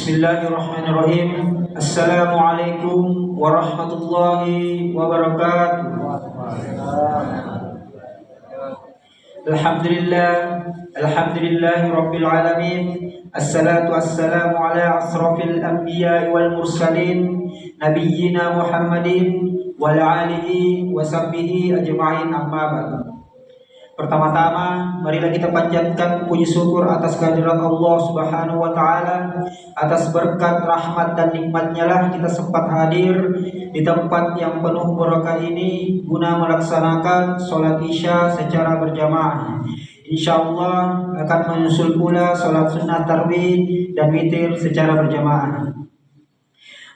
Bismillahirrahmanirrahim. Assalamualaikum warahmatullahi wabarakatuh. Alhamdulillahi rabbil alamin. Assalatu wassalamu ala asrafil anbiya'i wal mursalin nabiyyina Muhammadin wa ala alihi wa sahbihi ajma'in, amma ba'du. Pertama-tama, marilah kita panjatkan puji syukur atas kehadirat Allah Subhanahu wa taala. Atas berkat, rahmat dan nikmatnya lah kita sempat hadir di tempat yang penuh berkah ini guna melaksanakan sholat isya secara berjamaah. Insyaallah akan menyusul pula sholat sunnah tarawih dan witir secara berjamaah.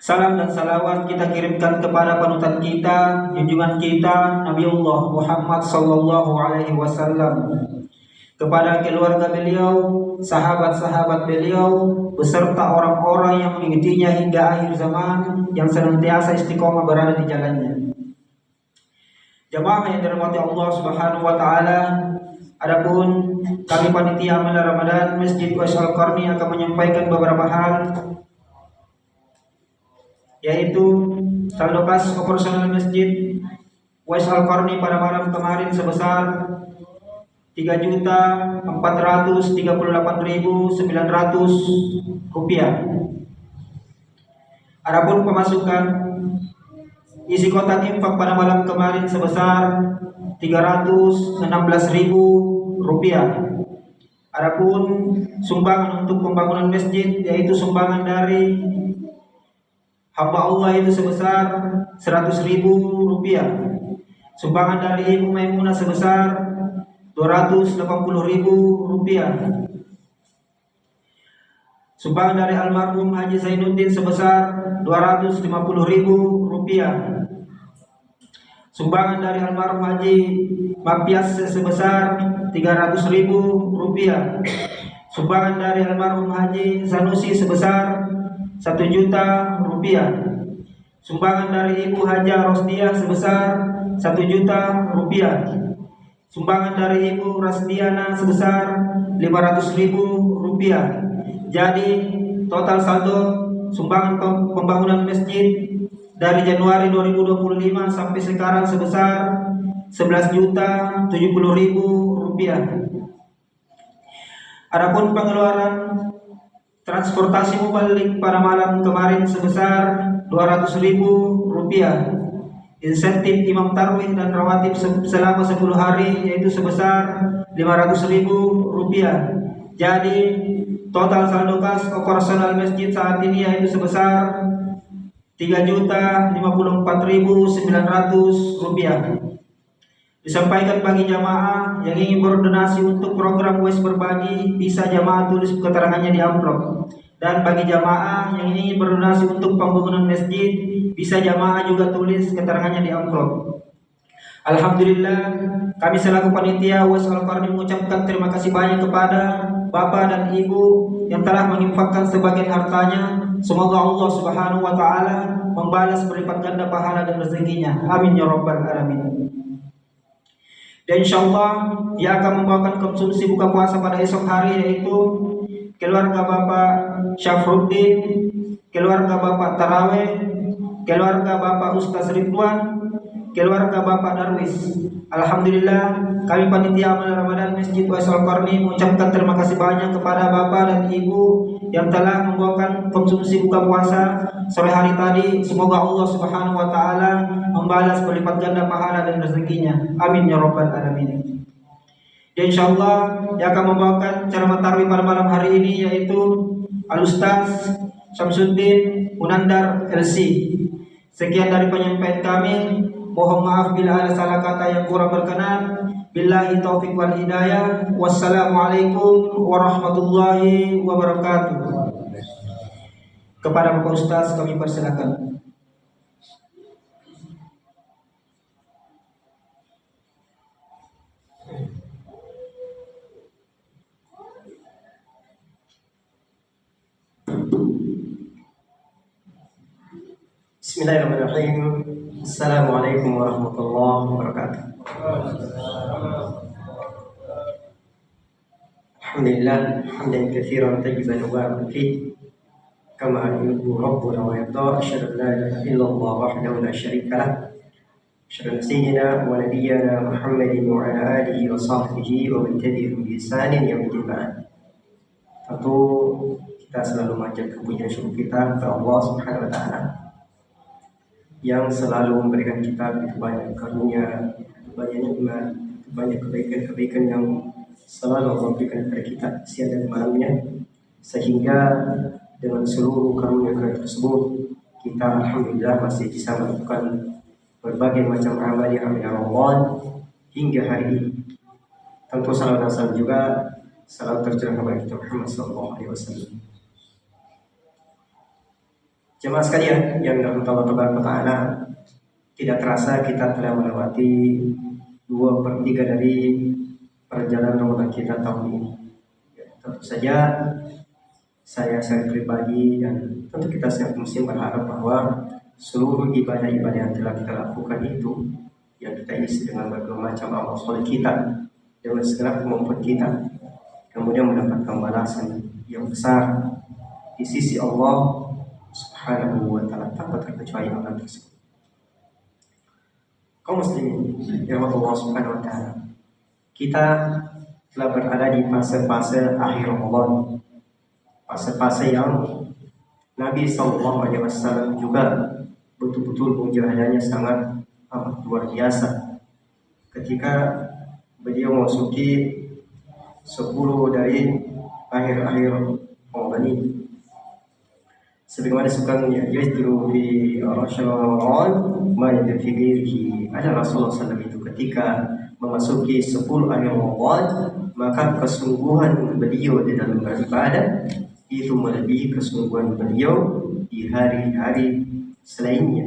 Salam dan salawat kita kirimkan kepada panutan kita, junjungan kita, Nabiullah Muhammad sallallahu alaihi wasallam, kepada keluarga beliau, sahabat-sahabat beliau, beserta orang-orang yang mengikutinya hingga akhir zaman, yang senantiasa istiqomah berada di jalannya. Jamaah yang dirahmati Allah Subhanahu wa taala, adapun kami panitia amal Ramadan Masjid Uwais Al-Qarni akan menyampaikan beberapa hal, yaitu saldo kas operasional Masjid Uwais Al-Qarni pada malam kemarin sebesar 3.438.900 rupiah. Adapun pemasukan isi kotak infak pada malam kemarin sebesar 316.000 rupiah. Adapun sumbangan untuk pembangunan masjid, yaitu sumbangan dari hamba Allah itu sebesar 100.000 rupiah. Sumbangan dari Ibu Maimunah sebesar 280.000 rupiah. Sumbangan dari almarhum Haji Zainuddin sebesar 250.000 rupiah. Sumbangan dari almarhum Haji Mapias sebesar 300.000 rupiah. Sumbangan dari almarhum Haji Sanusi sebesar 1 juta rupiah. Sumbangan dari Ibu Haja Rosdiah sebesar 1 juta rupiah. Sumbangan dari Ibu Rasdiana sebesar 500.000 rupiah. Jadi total saldo sumbangan pembangunan masjid dari Januari 2025 sampai sekarang sebesar 11.070.000 rupiah. Adapun pengeluaran transportasi mubalik pada malam kemarin sebesar 200.000 rupiah. Insentif imam tarwih dan rawatib selama 10 hari yaitu sebesar 500.000 rupiah. Jadi total saldo kas operasional masjid saat ini yaitu sebesar 3.054.900 rupiah. Disampaikan bagi jamaah yang ingin berdonasi untuk program Uwais Berbagi, bisa jamaah tulis keterangannya di amplop. Dan bagi jamaah yang ingin berdonasi untuk pembangunan masjid, bisa jamaah juga tulis keterangannya di amplop. Alhamdulillah, kami selaku panitia Uwais Al-Qarni mengucapkan terima kasih banyak kepada Bapak dan Ibu yang telah menginfakkan sebagian hartanya. Semoga Allah Subhanahu wa taala membalas berlipat ganda pahala dan rezekinya. Amin ya rabbal alamin. Dan insyaallah dia akan membawakan konsumsi buka puasa pada esok hari, yaitu keluarga Bapak Syafruddin, keluarga Bapak Taraweh, keluarga Bapak Ustaz Ridwan, keluarga Bapak Darwis. Alhamdulillah, kami panitia amal Ramadan Masjid Uwais Al-Qarni mengucapkan terima kasih banyak kepada Bapak dan Ibu yang telah membawakan konsumsi buka puasa sore hari tadi. Semoga Allah Subhanahu wa taala membalas berlipat ganda pahala dan rezekinya. Amin ya rabbal alamin. Dan insyaallah yang akan membawakan ceramah tarawih pada malam hari ini yaitu Al-Ustaz Syamsuddin Munandar LC. Sekian dari penyampaian kami. Mohon maaf bila ada salah kata yang kurang berkenan. Billahi taufiq wal hidayah. Wassalamualaikum warahmatullahi wabarakatuh. Kepada Bapak Ustaz kami persilakan. Bismillahirrahmanirrahim. Assalamualaikum warahmatullahi wabarakatuh. Alhamdulillah hamdan katsiran tayyiban mubarakan fihi كما يحب ربنا ويرضى. أشهد أن لا إله إلا الله وحده لا شريك له. أشهد أن سيدنا ونبينا محمد وعلى آله وصحبه ومن تبعهم بإحسان يوم الدين. Tentu kita selalu memanjatkan pujian syukur kita kepada Allah Subhanahu wa taala yang selalu memberikan kita banyak karunia, banyak nikmat, banyak kebaikan-kebaikan yang selalu Allah berikan kepada kita siang dan malamnya, sehingga dengan seluruh karunia tersebut kita alhamdulillah masih bisa melakukan berbagai macam amal Ramadan hingga hari ini. Tentu salawat dan salam juga selalu tercurah kepada kita Muhammad SAW. Jemaah sekalian yang dirahmati Allah Taala, tidak terasa kita telah melewati 2/3 dari perjalanan Ramadan kita tahun ini. Ya, tentu saja saya pribadi dan tentu kita setiap muslim berharap bahwa seluruh ibadah-ibadah yang telah kita lakukan itu, yang kita isi dengan berbagai macam amal soleh kita dengan segala kemampuan kita, kemudian mendapatkan balasan yang besar di sisi Allah Subhanahu wa taala tanpa terkecuali amal tersebut. Kaum muslimin yang Allah Subhanahu wa taala, kita telah berada di fase-fase akhir Ramadan, fase-fase yang Nabi SAW juga betul-betul mujahadahnya sangat amat luar biasa ketika beliau memasuki 10 dari akhir-akhir Ramadan ini. Sebagaimana disebutkan yajru fi Ramadan ma yajru fi ghairihi. Ada Rasulullah SAW itu ketika memasuki 10 akhir Ramadan, maka kesungguhan beliau di dalam beribadah itu melebihi kesungguhan beliau di hari-hari selainnya.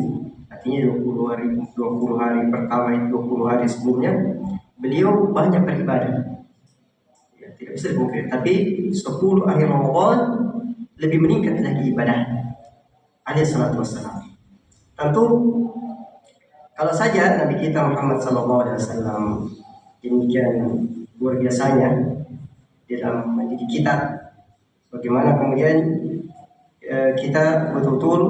Artinya 20 hari pertama, 20 hari sebelumnya beliau banyak beribadah. Ya, tidak bisa dipungkiri. Tapi 10 akhir Ramadan lebih meningkat lagi ibadah. Alaihi salatu wassalam. Tentu kalau saja Nabi kita Muhammad SAW demikian luar biasanya dalam mendidik kita, bagaimana kemudian kita betul-betul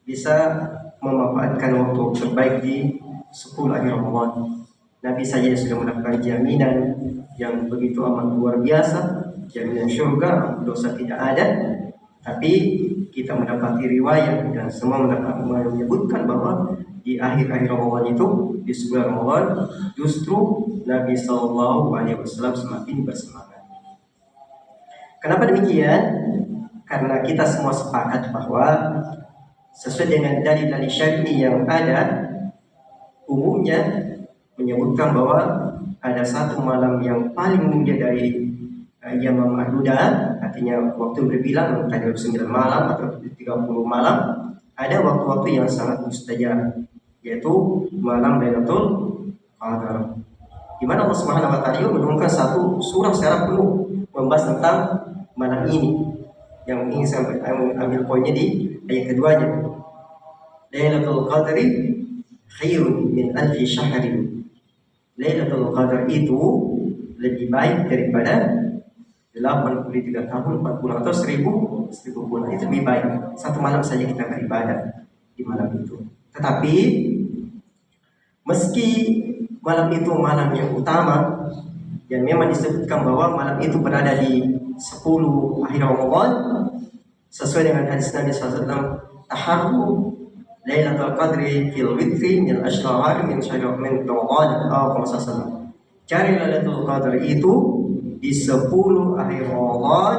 bisa memanfaatkan waktu terbaik di 10 akhir Ramadan. Nabi saja sudah mendapatkan jaminan yang begitu amat luar biasa, jaminan syurga, dosa tidak ada. Tapi kita mendapati riwayat dan semua menyebutkan bahwa di akhir-akhir Ramadan itu, di sebulan Ramadan, justru Nabi SAW semakin bersemangat. Kenapa demikian? Karena kita semua sepakat bahwa sesuai dengan dalil-dalil syar'i yang ada, umumnya menyebutkan bahwa ada satu malam yang paling mulia dari Yamam Ma'duda, artinya waktu berbilang tadi 9 malam atau 30 malam, ada waktu-waktu yang sangat mustajab, yaitu malam Lailatul Qadar, di mana Allah Subhanahu wa taala menurunkan satu surah secara penuh membahas tentang malam ini. Yang ingin saya ambil poinnya di ayat keduanya, Lailatul Qadri khairun min alfi syahrin. Lailatul Qadar itu lebih baik daripada 83 tahun, 40 atau 1000 bulan. Itu lebih baik. Satu malam saja kita beribadah di malam itu. Tetapi meski malam itu malam yang utama, dan memang disebutkan bahwa malam itu berada di 10 akhir Ramadan, sesuai dengan hadis Nabi SAW, taharru Lailatul Qadri fil witri min ashrahar min syahr min Ramadan atau sallallahu. Cari Lailatul Qadar itu di 10 akhir Ramadan,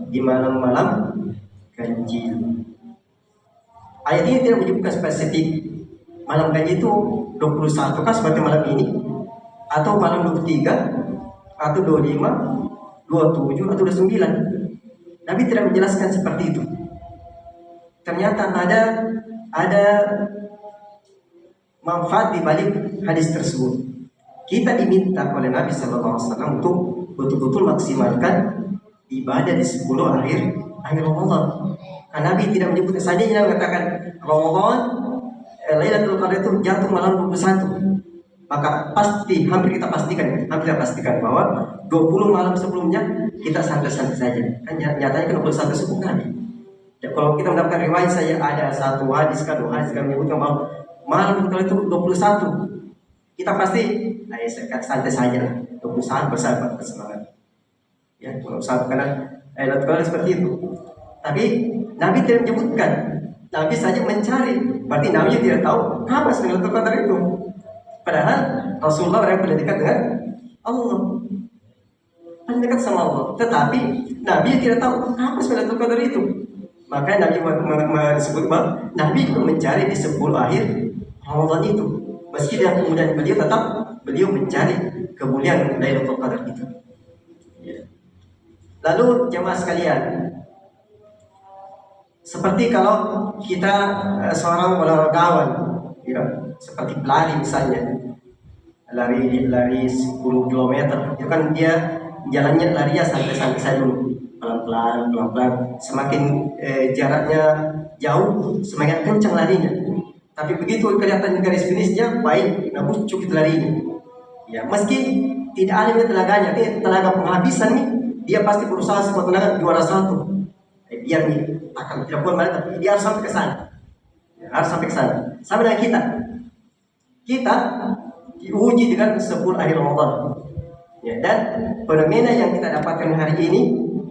di malam-malam ganjil. Ayat ini tidak menyebutkan spesifik malam ganjil itu 21 kan seperti malam ini, atau malam 23, atau 25, 27, atau 29. Nabi tidak menjelaskan seperti itu. Ternyata ada manfaat di balik hadis tersebut. Kita diminta oleh Nabi SAW untuk betul-betul maksimalkan ibadah di 10 akhir Ramadan. Karena Nabi tidak menyebut saja, dia mengatakan Ramadan Lailatul Qadar itu jatuh malam 21. Maka hampir kita pastikan bahwa 20 malam sebelumnya kita santai-santai saja. Kan nyatanya kan 21 sebut Nabi. Ya, kalau kita mendapatkan riwayat saya ada satu hadis kan, dua hadis kan menyebutkan bahwa malam itu 21. Kita pasti, santai saja lah. 21 bersahabat bersemangat. Ya, kalau sahabat karena ayat Quran seperti itu. Tapi Nabi tidak menyebutkan. Nabi saja mencari. Berarti Nabi tidak tahu kapan Lailatul Qadar itu. Padahal Rasulullah orang yang paling dekat dengan Allah, paling dekat sama Allah. Tetapi Nabi tidak tahu kapan Lailatul Qadar itu. Makanya Nabi disebut bahwa Nabi juga mencari di 10 akhir Ramadan itu. Meski dengan kemudian beliau mencari kemuliaan Lailatul Qadar itu. Lalu jemaah sekalian, seperti kalau kita seorang olahragawan, ya, seperti pelari misalnya, lari 10 km, itu kan dia jalannya larinya santai-santai saja dulu, pelan-pelan. Semakin jaraknya jauh, semakin kencang larinya. Tapi begitu kelihatan garis finishnya baik, namun cukup larinya. Ya, meski tidak ada tenaganya, tenaga penghabisan nih, dia pasti berusaha sekuat tenaga juara satu. Biar nih akan tidak buat balik, tapi dia harus sampai ke sana. Ya, harus sampai ke sana. Sama dengan kita. Kita diuji dengan 10 akhir Ramadan. Ya, dan fenomena yang kita dapatkan hari ini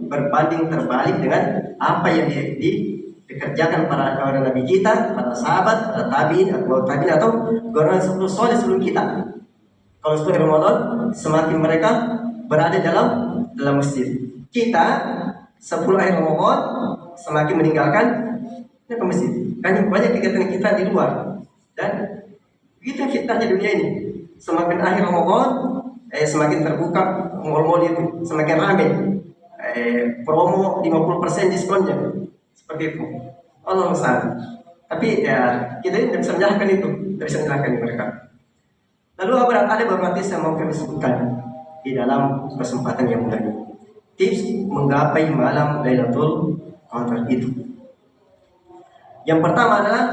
berbanding terbalik dengan apa yang dikerjakan para nabi kita, para sahabat, para tabiin atau golongan soleh sebelum kita. Kalau 10 Ramadan, semakin mereka berada dalam masjid. Kita 10 akhir Ramadan semakin meninggalkan ke masjid. Kan banyak kegiatan kita di luar. Dan begitu fitnahnya dunia ini. Semakin akhir Ramadan, semakin terbuka mall-mall itu, semakin ramai. Promo 50% diskonnya. Seperti itu. Allah SWT. Tapi ya kita ini tidak bisa menyalahkan itu, tidak bisa menyalahkan mereka. Lalu ada beberapa tips yang mau kami sebutkan di dalam kesempatan yang mulia ini. Tips menggapai malam Lailatul Qadar itu. Yang pertama adalah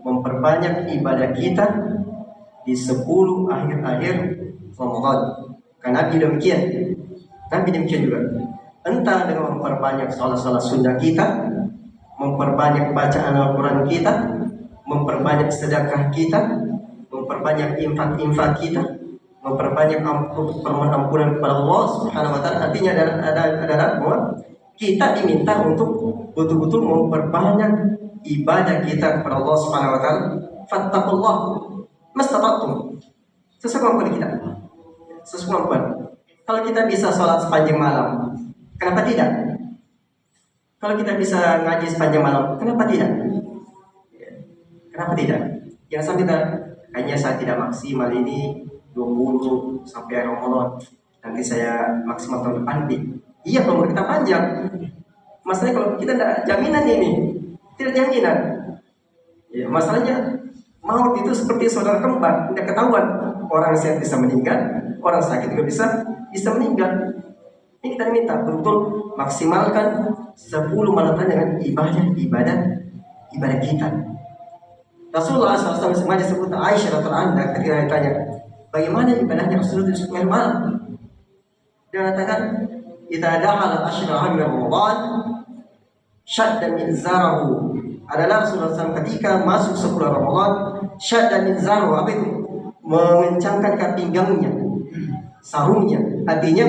memperbanyak ibadah kita di 10 akhir-akhir Ramadan. Karena Nabi demikian juga. Entah dengan memperbanyak salat-salat sunnah kita, memperbanyak bacaan Al-Quran kita, memperbanyak sedekah kita, memperbanyak infak kita, memperbanyak permohonan kepada Allah Subhanahu wa taala. Artinya adalah bahwa kita diminta untuk betul-betul memperbanyak ibadah kita kepada Allah Subhanahu wa taala. Fattaqullah mastata'tum. Sesuai kemampuan kita. Sesuai kemampuan. Kalau kita bisa sholat sepanjang malam, kenapa tidak? Kalau kita bisa ngaji sepanjang malam, kenapa tidak? Kenapa tidak? Jangan sampai hanya saya tidak maksimal ini 20 sampai Ramadan, nanti saya maksimal tahun depan. Iya, kalau kita panjang. Masalahnya kalau kita tidak jaminan ini, tidak jaminan. Ya, masalahnya maut itu seperti saudara kembar, tidak ketahuan. Orang sehat bisa meninggal, orang sakit juga bisa meninggal. Ini kita minta betul maksimalkan 10 malam dengan ibadah kita. Rasulullah SAW sengaja sebut Aisyah radhiyallahu anha ketika ditanya, bagaimana ibadahnya Rasulullah di 10 malam? Dia katakan, "Idza dakhala ashra min Ramadan, syadda min zarahu." Adalah Rasulullah SAW ketika masuk 10 Ramadan, syadda min zarahu, apa itu? Mengencangkan pinggangnya, sarungnya, artinya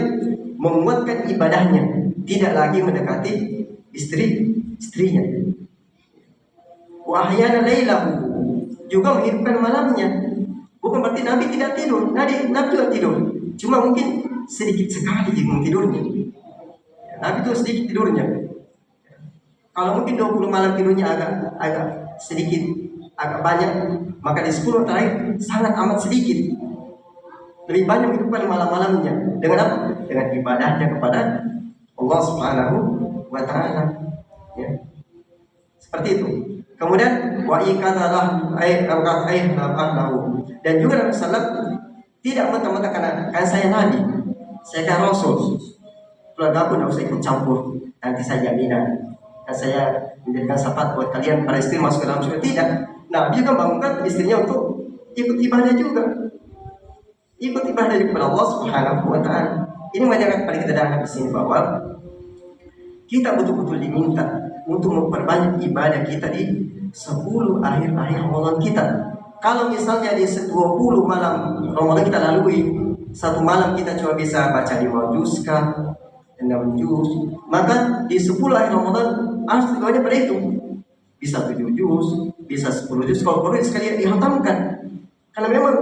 menguatkan ibadahnya, tidak lagi mendekati istrinya. Wa ahyana lailahu, juga menghidupkan malamnya. Bukan berarti Nabi tidak tidur, Nabi juga tidur, cuma mungkin sedikit sekali tidurnya. Nabi itu sedikit tidurnya. Kalau mungkin 20 malam tidurnya agak sedikit, agak banyak, maka di 10 terakhir sangat amat sedikit. Lebih banyak menghidupkan malam-malamnya dengan apa? Dengan ibadahnya kepada Allah Subhanahu wa taala. Ya. Seperti itu. Kemudian wa ikadalah dan juga Nabi sallallahu tidak mentah-mentah karena saya nabi, saya kan rasul. Keluarga pun harus ikut campur. Nanti saya jaminan dan saya menjadikan syafaat buat kalian para istri masuk ke dalam surga. Tidak. Nabi juga bangunkan istrinya untuk ikut ibadah juga. Ikut ibadah kepada Allah Subhanahu wa taala. Ini menjadikan kepada kita dan di sini bahwa kita betul-betul diminta untuk memperbanyak ibadah kita di 10 akhir-akhir Ramadan kita. Kalau misalnya di 20 malam Ramadan kita lalui, satu malam kita cuma bisa baca 5 juz kah, 6 juz, maka di 10 akhir Ramadan harus banyak pada itu. Bisa 7 juz, bisa 10 juz, kalau perlu sekali dihatamkan. Karena memang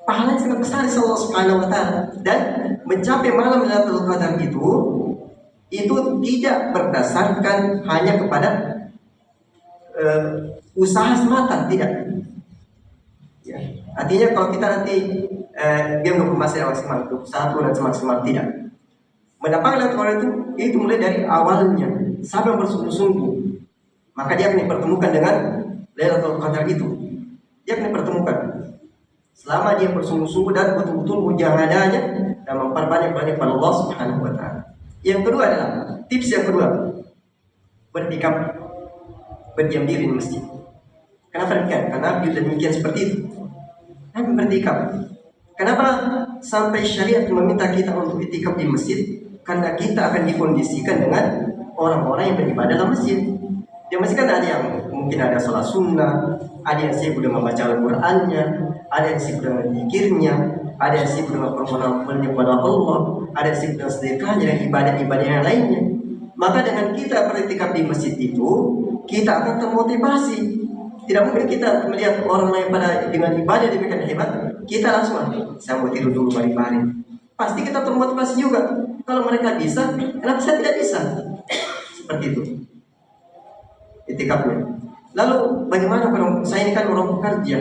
pahalanya sangat besar di Allah Subhanahu wa taala, dan mencapai malam Lailatul Qadar itu tidak berdasarkan hanya kepada usaha semata, tidak. Ya. Artinya kalau kita nanti dia masih maksimal 21 dan semaksimal, tidak. Mendapatkan Lailatul Qadar itu mulai dari awalnya sampai bersungguh-sungguh, maka dia akan dipertemukan dengan Lailatul Qadar itu. Dia akan dipertemukan selama dia bersungguh-sungguh dan betul-betul mujahadahnya dan memperbanyak-banyak pada Allah Subhanahu wa taala. Yang kedua adalah tips yang kedua, bertikaf, berdiam diri di masjid. Kenapa demikian? Karena bila demikian seperti itu, kami bertikaf. Kenapa sampai syariat meminta kita untuk itikaf di masjid? Karena kita akan dikondisikan dengan orang-orang yang beribadah dalam masjid. Di masjid kan ada yang mungkin ada sholat sunnah, ada yang sibuk dengan membaca Al-Qur'annya, ada yang sibuk dengan zikirnya, ada yang sibuk dengan permohonan kepada Allah, ada yang sibuk dengan sedekahnya dan ibadah-ibadah yang lainnya. Maka dengan kita beriktikaf di masjid itu, kita akan termotivasi. Tidak mungkin kita melihat orang lain pada dengan ibadah demikian hebat, kita langsung saya mau tidur dulu bari-bari. Pasti kita termotivasi juga. Kalau mereka bisa, kenapa saya tidak bisa? Seperti itu itikafnya. Lalu bagaimana kalau saya ini kan orang bekerja?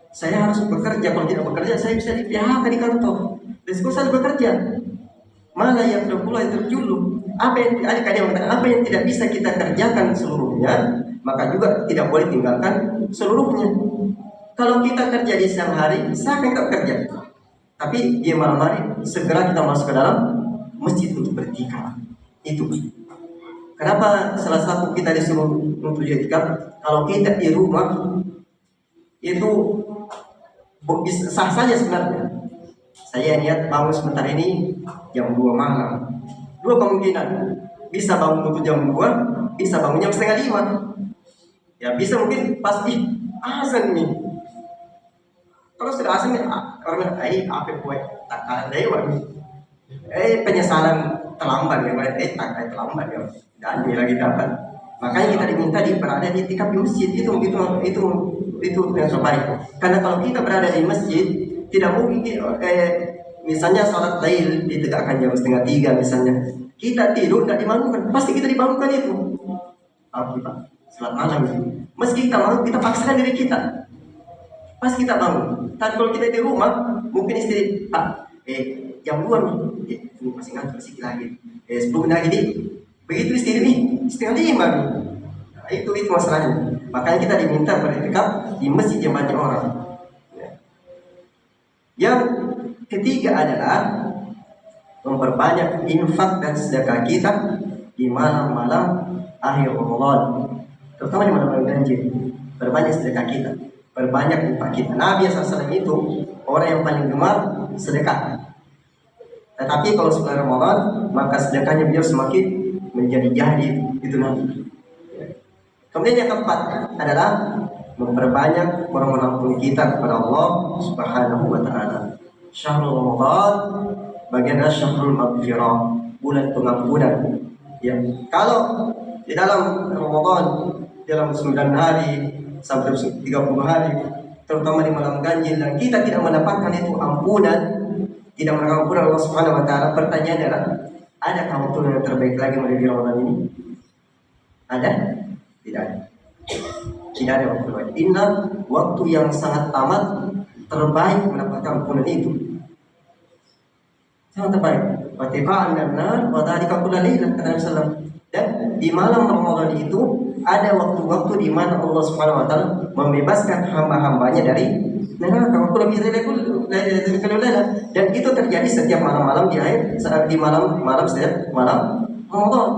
Saya harus bekerja. Kalau tidak bekerja, saya bisa di PHK di kantor. Risiko saya bekerja. Malah yang pula terjuluh. Apa yang apa yang tidak bisa kita kerjakan seluruhnya, maka juga tidak boleh tinggalkan seluruhnya. Kalau kita kerja di siang hari, saya akan tetap kerja. Tapi di malam hari segera kita masuk ke dalam masjid untuk bertikaf. Itu. Kenapa salah satu kita disuruh untuk bertikaf? Kalau kita di rumah itu sah saja sebenarnya. Saya niat bangun sebentar ini jam 2 malam. Dua kemungkinan, bisa bangun untuk jam 2, bisa bangun jam setengah 5. Ya bisa mungkin pasti azan nih. Kalau sudah azan orang apa buat tak lewat. Penyesalan terlambat ya, tak terlambat ya. Dan dia lagi dapat. Makanya kita diminta berada di itikaf di masjid itu yang terbaik. Karena kalau kita berada di masjid, tidak mungkin misalnya sholat lail ditegakkan jam 2:30 misalnya. Kita tidur tidak dibangunkan, pasti kita dibangunkan itu. Pak, selamat malam itu. Meski kita mau, kita paksakan diri kita. Pasti kita bangun. Tapi kalau kita di rumah, mungkin istri, Pak, jam 2 nih, ini masih ngantuk sedikit lagi. 10 menit lagi nih. Begitu istri nih, 4:30 nih. Nah, itu masalahnya. Makanya kita diminta beriktikaf di masjid yang banyak orang. Yang ketiga adalah memperbanyak infak dan sedekah kita di malam-malam akhir Ramadan, terutama di malam-malam ganjil. Perbanyak sedekah kita, perbanyak infak kita. Nabi SAW itu orang yang paling gemar sedekah. Tetapi kalau setelah Ramadan, maka sedekahnya beliau semakin menjadi jadi itu nanti. Kemudian yang keempat adalah memperbanyak permohonan kita kepada Allah Subhanahu wa taala. Syahrul Ramadan bagian syahrul maghfirah, bulan pengampunan. Ya, kalau di dalam Ramadan dalam 9 hari sampai 30 hari, terutama di malam ganjil, dan kita tidak mendapatkan itu ampunan, tidak mendapatkan ampunan Allah Subhanahu wa taala, pertanyaan adalah, adakah waktu yang terbaik lagi menuju Ramadan ini? Ada? Tidak ada. Tidak ada waktu lain. Inna waktu yang sangat amat terbaik mendapatkan ampunan itu. Sangat terbaik. Watiqa'an nar wa dzalika kullu lailah, kata Nabi sallallahu. Dan di malam Ramadan itu ada waktu-waktu di mana Allah Subhanahu wa taala membebaskan hamba-hambanya dari neraka. Waktu lebih dari dan itu terjadi setiap malam-malam di malam setiap malam Ramadan.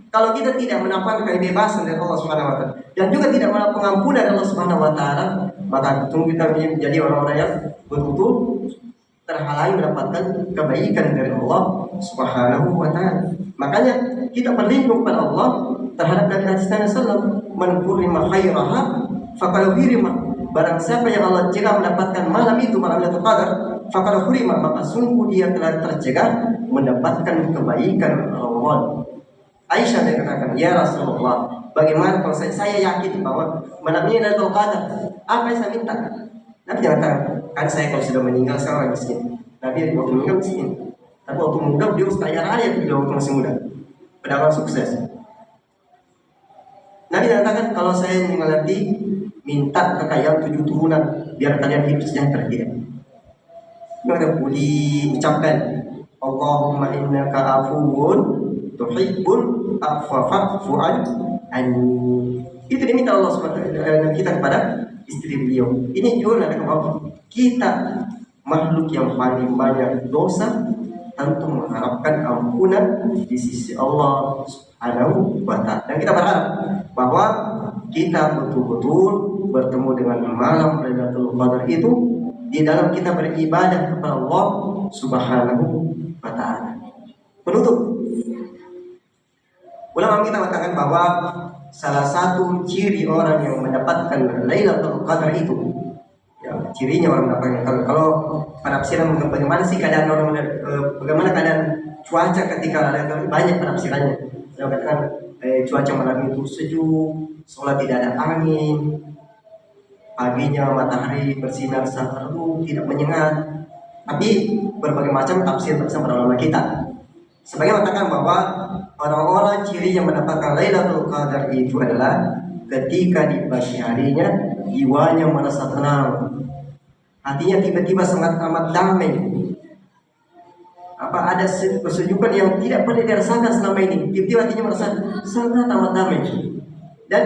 Kalau kita tidak mendapatkan kebebasan dari Allah Subhanahu wa taala dan juga tidak mendapatkan pengampunan dari Allah Subhanahu wa taala, maka tunggu kita menjadi orang-orang yang betul-betul terhalangi mendapatkan kebaikan dari Allah Subhanahu wa taala. Makanya kita berlindung kepada Allah terhadap Nabi sallallahu man hurima khairaha faqad hurima. Barang siapa yang Allah cegah mendapatkan malam itu, malam Lailatul Qadar, faqad hurima, maka sungguh dia telah tercegah mendapatkan kebaikan Allah. Aisyah berkata, "Ya Rasulullah, bagaimana kalau saya yakin bahwa malam ini Lailatul Qadar, apa yang saya minta?" Nabi jangan kan saya kalau sudah meninggal saya orang miskin. Nabi waktu meninggal miskin, tapi waktu muda dia kaya raya dia waktu masih muda, pedagang sukses. Nabi katakan kalau saya meninggal nanti minta kekayaan 7 turunan biar kalian hidup sejahtera tidak. Maka boleh ucapkan Allahumma innaka afuwun tuhibbul afwa fa'fu anni. Itu diminta Allah SWT kita kepada istri beliau. Ini juga ada bahwa kita makhluk yang paling banyak dosa tentu mengharapkan ampunan di sisi Allah Subhanahu wa taala. Dan kita berharap bahwa kita betul-betul bertemu dengan malam Lailatul Qadar itu di dalam kita beribadah kepada Allah Subhanahu wa taala. Penutup, ulama kita mengatakan bahwa salah satu ciri orang yang mendapatkan Lailatul Qadar itu, ya, cirinya orang mendapatkan, kalau penafsiran bagaimana sih keadaan orang, bagaimana keadaan cuaca ketika Lailatul, banyak penafsirannya. Saya katakan cuaca malam itu sejuk, seolah tidak ada angin, paginya matahari bersinar seru, tidak menyengat. Tapi berbagai macam tafsir bersama ulama kita. Sebagai mengatakan bahwa orang-orang ciri yang mendapatkan Lailatul Qadar itu adalah ketika di pagi harinya jiwanya merasa tenang, hatinya tiba-tiba sangat amat damai. Ada kesejukan yang tidak pernah dirasakan selama ini. Tiba-tiba hatinya merasa sangat amat damai, dan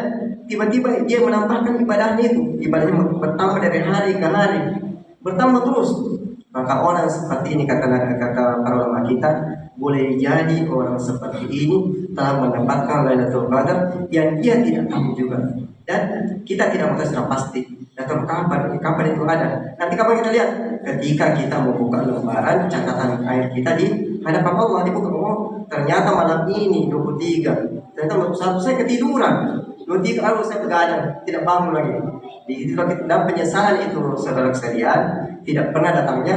tiba-tiba dia menambahkan ibadahnya itu, ibadahnya bertambah dari hari ke hari, bertambah terus. Maka orang seperti ini, kata para ulama kita, boleh jadi orang seperti ini telah mendapatkan Lailatul Qadar yang dia tidak tahu juga, dan kita tidak mengetahui secara pasti datang kapan itu ada. Nanti kapan kita lihat ketika kita membuka lembaran catatan air kita di hadapan Allah, dibuka, oh ternyata malam ini 23, ternyata 21 saya ketiduran, 23 harus saya begadang, tidak bangun lagi. Di dalam penyesalan itu, saudara sekalian, tidak pernah datangnya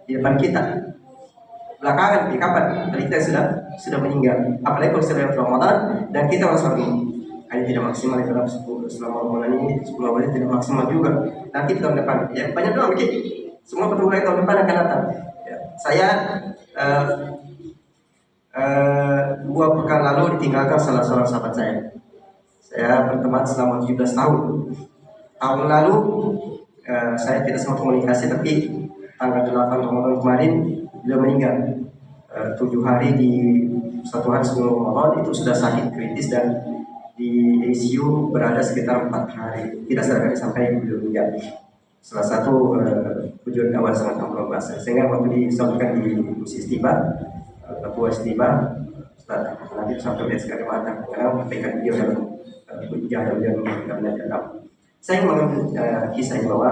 di depan kita, belakangan di kapan kita sudah meninggal. Apalagi kalau sudah Ramadan dan kita masuk ini, hanya tidak maksimal dalam 10 selama Ramadan ini, 10 Ramadan tidak maksimal juga. Nanti tahun depan, ya banyak doang begitu. Semua pertemuan tahun depan akan datang. Ya, saya 2 pekan lalu ditinggalkan salah seorang sahabat saya. Saya berteman selama 17 tahun. Tahun lalu saya tidak sempat komunikasi, tapi tanggal 8 Ramadan kemarin beliau meninggal. 7 hari di 1 hari sebelum Ramadan itu sudah sakit kritis dan di ICU berada sekitar 4 hari. Tidak sadarkan sampai beliau meninggal. Salah satu tujuan dakwah sangat luar biasa. Sehingga waktu disampaikan di Masjid Istiqlal, ketua Istiqlal, Ustaz Nabi sampai dari sekali mata karena menyampaikan dia dalam hujah dan saya mengambil kisah bahwa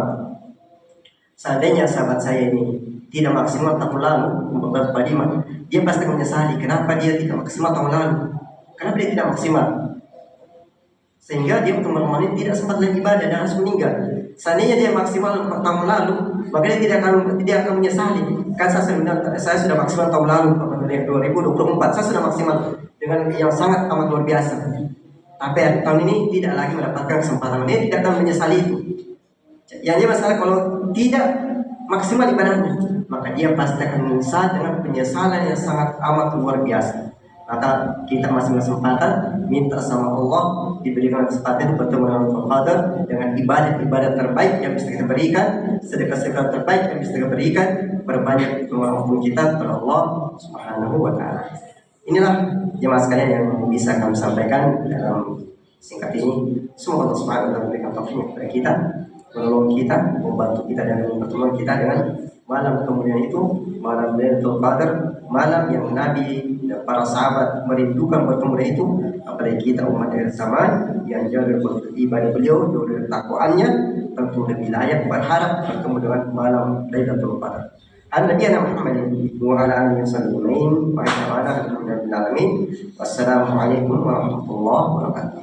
seandainya sahabat saya ini tidak maksimal tahun lalu beberapa lima, dia pasti menyesali kenapa dia tidak maksimal tahun lalu, kenapa dia tidak maksimal, sehingga dia teman-teman ini tidak sempat lagi ibadah dan harus meninggal. Seandainya dia maksimal tahun lalu, maka dia tidak akan menyesali. Kan saya sudah maksimal tahun lalu, 2024 saya sudah maksimal dengan yang sangat amat luar biasa. Tapi tahun ini tidak lagi mendapatkan kesempatan, dia tidak akan menyesali itu. Yang dia masalah kalau tidak maksimal ibadahnya, maka dia pasti akan menyesal dengan penyesalan yang sangat amat luar biasa. Maka kita masih kesempatan minta sama Allah diberikan kesempatan bertemu dengan Qadar dengan ibadah terbaik yang bisa kita berikan, sedekah terbaik yang bisa kita berikan, berbanyak kemampuan kita kepada Allah Subhanahu wa taala. Inilah jemaah sekalian yang bisa kami sampaikan dalam singkat ini. Semoga Allah Subhanahu wa taala memberikan taufik kepada kita, menolong kita, membantu kita dalam pertemuan kita dengan malam kemudian itu, malam Lailatul Qadar, malam yang Nabi dan para sahabat merindukan bertemu itu. Apalagi kita umat akhir zaman yang jauh dari ibadah beliau, jauh dari takwaannya, tentu lebih layak berharap bertemu dengan malam Lailatul Qadar. ala nabiyina Muhammadin wa ala alihi wasallam wa alhamdulillahi alamin. Wassalamualaikum warahmatullahi wabarakatuh.